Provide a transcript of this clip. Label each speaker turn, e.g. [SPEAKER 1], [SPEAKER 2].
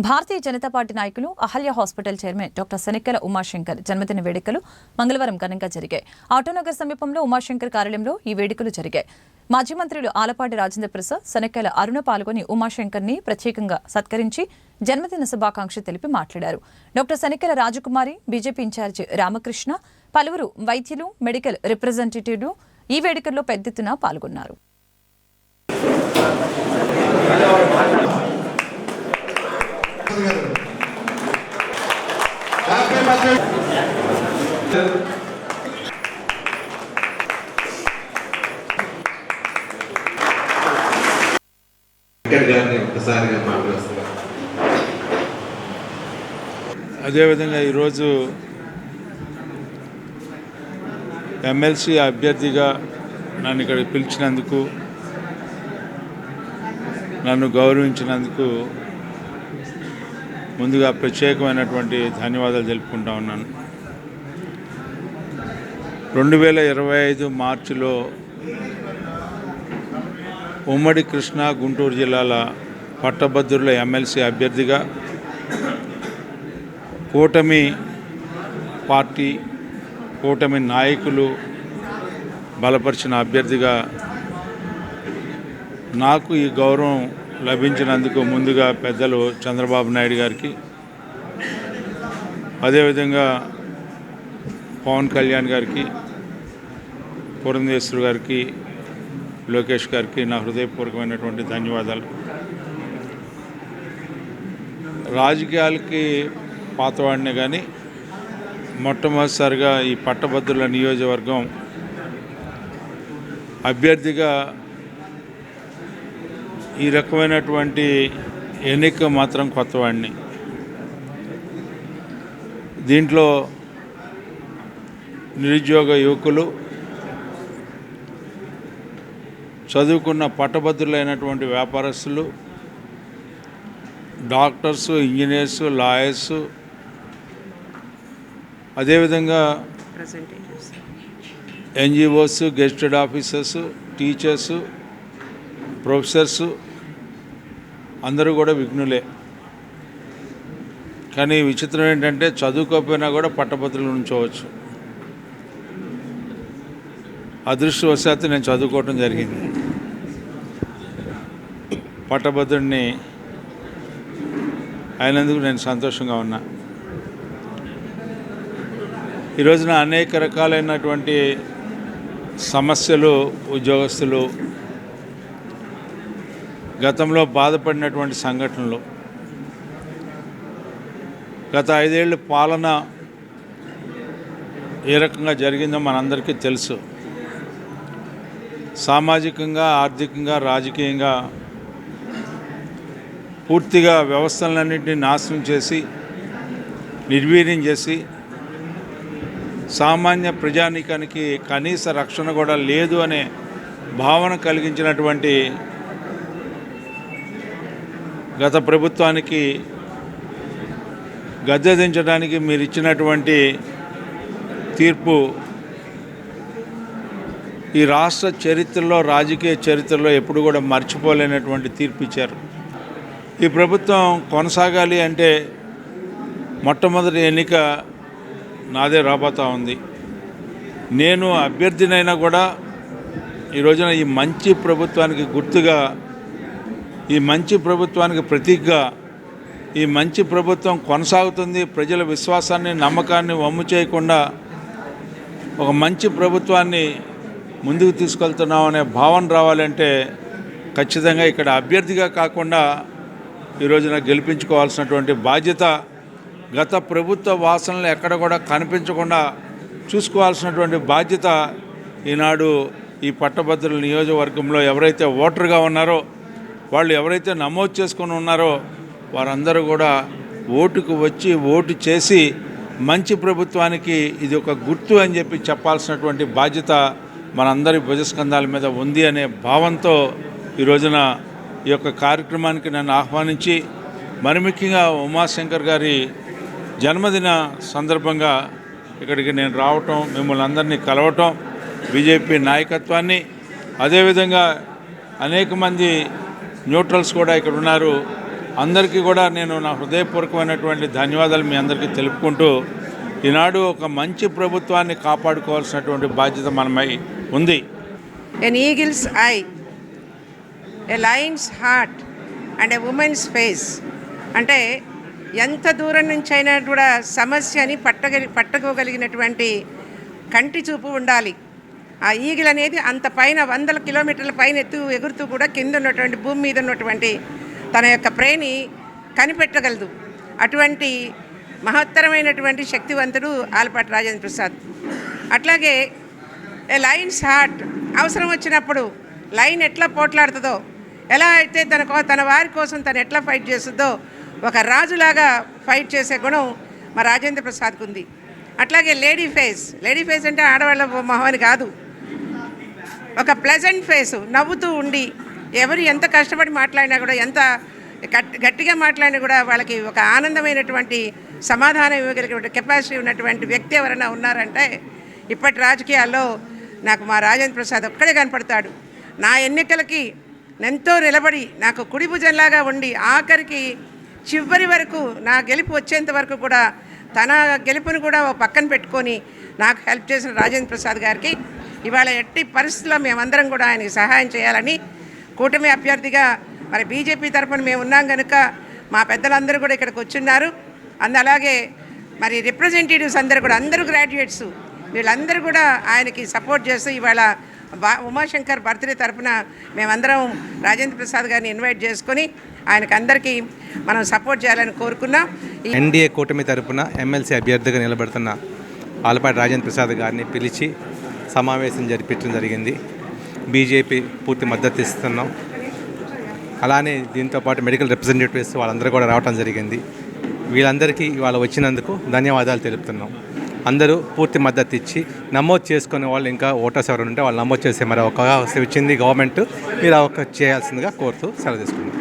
[SPEAKER 1] భారతీయ జనతా పార్టీ నాయకులు Ahalya hospital chairman doctor Shanikkala Umashankar జన్మదిన వేడుకలు మంగళవారం ఘనంగా జరిగాయి. ఆటోనగర్ సమీపంలో ఉమాశంకర్ కార్యాలయంలో ఈ వేడుకలు జరిగాయి. మాజీ మంత్రులు ఆలపాటి రాజేంద్ర ప్రసాద్, శనిక్కల అరుణ పాల్గొని ఉమాశంకర్ ని ప్రత్యేకంగా సత్కరించి జన్మదిన శుభాకాంక్షలు తెలిపి మాట్లాడారు. డాక్టర్ శనిక్కల రాజకుమారి, బీజేపీ ఇన్ఛార్జి రామకృష్ణ, పలువురు వైద్యులు, మెడికల్ రిప్రజెంటేటివ్లు ఈ వేడుకల్లో పెద్ద ఎత్తున పాల్గొన్నారు.
[SPEAKER 2] అదేవిధంగా ఈరోజు ఎమ్మెల్సీ అభ్యర్థిగా నన్ను ఇక్కడికి పిలిచినందుకు, నన్ను గౌరవించినందుకు ముందుగా ప్రత్యేకమైనటువంటి ధన్యవాదాలు తెలుపుకుంటా ఉన్నాను. 2025 మార్చిలో ఉమ్మడి కృష్ణా, గుంటూరు జిల్లాల పట్టభద్రుల ఎమ్మెల్సీ అభ్యర్థిగా, కూటమి పార్టీ, కూటమి నాయకులు బలపరిచిన అభ్యర్థిగా నాకు ఈ గౌరవం లభించినందుకు ముందుగా పెద్దలు చంద్రబాబు నాయుడు గారికి, అదేవిధంగా పవన్ కళ్యాణ్ గారికి, పురంధేశ్వరి గారికి, లోకేష్ గారికి నా హృదయపూర్వకమైనటువంటి ధన్యవాదాలు. రాజకీయాలకి పాతవాడినే కానీ మొట్టమొదటిసారిగా ఈ పట్టభద్రుల నియోజకవర్గం అభ్యర్థిగా ఈ రకమైనటువంటి ఎన్నిక మాత్రం కొత్తవాడిని. దీంట్లో నిరుద్యోగ యువకులు, చదువుకున్న పట్టభద్రులైనటువంటి వ్యాపారస్తులు, డాక్టర్సు, ఇంజనీర్సు, లాయర్సు, అదేవిధంగా ఎన్జిఓస్, గెస్టెడ్ ఆఫీసర్సు, టీచర్సు, ప్రొఫెసర్సు అందరూ కూడా విఘ్నులే. కానీ విచిత్రం ఏంటంటే చదువుకోకపోయినా కూడా పట్టభద్రులు ఉంచవచ్చు. అదృష్టవశాత్తు నేను చదువుకోవటం జరిగింది. పట్టభద్రుడిని అయినందుకు నేను సంతోషంగా ఉన్నా. ఈరోజున అనేక రకాలైనటువంటి సమస్యలు ఉద్యోగస్తులు గతంలో బాధపడినటువంటి సంఘటనలు, గత 5 ఏళ్ళ పాలన ఏ రకంగా జరిగిందో మనందరికీ తెలుసు. సామాజికంగా, ఆర్థికంగా, రాజకీయంగా పూర్తిగా వ్యవస్థలన్నింటినీ నాశనం చేసి, నిర్వీర్యం చేసి, సామాన్య ప్రజానీకానికి కనీస రక్షణ కూడా లేదు అనే భావన కలిగించినటువంటి గత ప్రభుత్వానికి గద్దె దించడానికి మీరు ఇచ్చినటువంటి తీర్పు ఈ రాష్ట్ర చరిత్రలో, రాజకీయ చరిత్రలో ఎప్పుడు కూడా మర్చిపోలేనటువంటి తీర్పు ఇచ్చారు. ఈ ప్రభుత్వం కొనసాగాలి అంటే మొట్టమొదటి ఎన్నిక నాదే రాబోతా ఉంది. నేను అభ్యర్థినైనా కూడా ఈ రోజున ఈ మంచి ప్రభుత్వానికి గుర్తుగా, ఈ మంచి ప్రభుత్వానికి ప్రతీకగా, ఈ మంచి ప్రభుత్వం కొనసాగుతుంది, ప్రజల విశ్వాసాన్ని, నమ్మకాన్ని వమ్ము చేయకుండా ఒక మంచి ప్రభుత్వాన్ని ముందుకు తీసుకెళ్తున్నామనే భావన రావాలంటే ఖచ్చితంగా ఇక్కడ అభ్యర్థిగా కాకుండా ఈ రోజున గెలిపించుకోవాల్సినటువంటి బాధ్యత, గత ప్రభుత్వ వాసనలు ఎక్కడ కూడా కనిపించకుండా చూసుకోవాల్సినటువంటి బాధ్యత ఈనాడు ఈ పట్టభద్రుల నియోజకవర్గంలో ఎవరైతే ఓటర్గా ఉన్నారో, వాళ్ళు ఎవరైతే నమోదు చేసుకొని ఉన్నారో వారందరూ కూడా ఓటుకు వచ్చి ఓటు చేసి మంచి ప్రభుత్వానికి ఇది ఒక గుర్తు అని చెప్పి చెప్పాల్సినటువంటి బాధ్యత మనందరి భుజస్కంధాల మీద ఉంది అనే భావంతో ఈ రోజున ఈ యొక్క కార్యక్రమానికి నన్ను ఆహ్వానించి, మరి ముఖ్యంగా ఉమాశంకర్ గారి జన్మదిన సందర్భంగా ఇక్కడికి నేను రావటం, మిమ్మల్ని అందరినీ కలవటం, బీజేపీ నాయకత్వాన్ని, అదేవిధంగా అనేక మంది న్యూట్రల్స్ కూడా ఇక్కడ ఉన్నారు. అందరికీ కూడా నేను నా హృదయపూర్వకమైనటువంటి ధన్యవాదాలు మీ అందరికీ తెలుపుకుంటూ ఈనాడు ఒక మంచి ప్రభుత్వాన్ని కాపాడుకోవాల్సినటువంటి బాధ్యత మనమై ఉంది.
[SPEAKER 3] An eagle's eye, a lion's heart and a woman's face. అంటే ఎంత దూరం నుంచి అయినా కూడా సమస్యని పట్టుకోగలిగినటువంటి కంటి చూపు ఉండాలి. ఆ ఈగిల్ అనేది అంత పైన 100 కిలోమీటర్ల పైన ఎగురుతూ కూడా కింద ఉన్నటువంటి భూమి మీద ఉన్నటువంటి తన యొక్క ప్రేని కనిపెట్టగలదు. అటువంటి మహత్తరమైనటువంటి శక్తివంతుడు ఆలపాటి రాజేంద్ర ప్రసాద్. అట్లాగే ఏ లయన్స్ హార్ట్, అవసరం వచ్చినప్పుడు లైన్ ఎట్లా పోట్లాడుతుందో, ఎలా అయితే తన వారి కోసం తను ఎట్లా ఫైట్ చేస్తుందో ఒక రాజులాగా ఫైట్ చేసే గుణం మా రాజేంద్ర ప్రసాద్కు ఉంది. అట్లాగే లేడీ ఫేస్ అంటే ఆడవాళ్ళ మొహమని కాదు, ఒక ప్లెజెంట్ ఫేసు, నవ్వుతూ ఉండి ఎవరు ఎంత కష్టపడి మాట్లాడినా కూడా, ఎంత గట్టిగా మాట్లాడినా కూడా వాళ్ళకి ఒక ఆనందమైనటువంటి సమాధానం ఇవ్వగలిగిన కెపాసిటీ ఉన్నటువంటి వ్యక్తి ఎవరైనా ఉన్నారంటే ఇప్పటి రాజకీయాల్లో నాకు మా రాజేంద్ర ప్రసాద్ ఒక్కడే కనపడతాడు. నా ఎన్నికలకి ఎంతో నిలబడి నాకు కుడి భుజంలాగా ఉండి ఆఖరికి చివరి వరకు నా గెలుపు వచ్చేంత వరకు కూడా తన గెలుపుని కూడా పక్కన పెట్టుకొని నాకు హెల్ప్ చేసిన రాజేంద్ర ప్రసాద్ గారికి ఇవాళ ఎట్టి పరిస్థితుల్లో మేమందరం కూడా ఆయనకి సహాయం చేయాలని కూటమి అభ్యర్థిగా మరి బీజేపీ తరఫున మేము ఉన్నాం కనుక మా పెద్దలందరూ కూడా ఇక్కడికి వచ్చున్నారు. అలాగే మరి రిప్రజెంటేటివ్స్ అందరూ గ్రాడ్యుయేట్స్, వీళ్ళందరూ కూడా ఆయనకి సపోర్ట్ చేస్తూ ఇవాళ ఉమాశంకర్ బర్త్డే తరఫున మేమందరం రాజేంద్ర ప్రసాద్ గారిని ఇన్వైట్ చేసుకొని ఆయనకు అందరికీ మనం సపోర్ట్ చేయాలని కోరుకున్నాం.
[SPEAKER 4] ఎన్డీఏ కూటమి తరఫున ఎమ్మెల్సీ అభ్యర్థిగా నిలబడుతున్న ఆలపాటి రాజేంద్ర ప్రసాద్ గారిని పిలిచి సమావేశం జరిపించడం జరిగింది. బీజేపీ పూర్తి మద్దతు ఇస్తున్నాం. అలానే దీంతోపాటు మెడికల్ రిప్రజెంటేటివ్స్ వాళ్ళందరూ కూడా రావడం జరిగింది. వీళ్ళందరికీ ఇవాళ వచ్చినందుకు ధన్యవాదాలు తెలుపుతున్నాం. అందరూ పూర్తి మద్దతు ఇచ్చి నమోదు చేసుకునే వాళ్ళు ఇంకా ఓటర్స్ ఎవరు ఉంటే వాళ్ళు నమోదు చేసే మరి అవకాశం ఇచ్చింది గవర్నమెంట్, మీరు చేయాల్సిందిగా కోరుతూ సెలవు తీసుకున్నాం.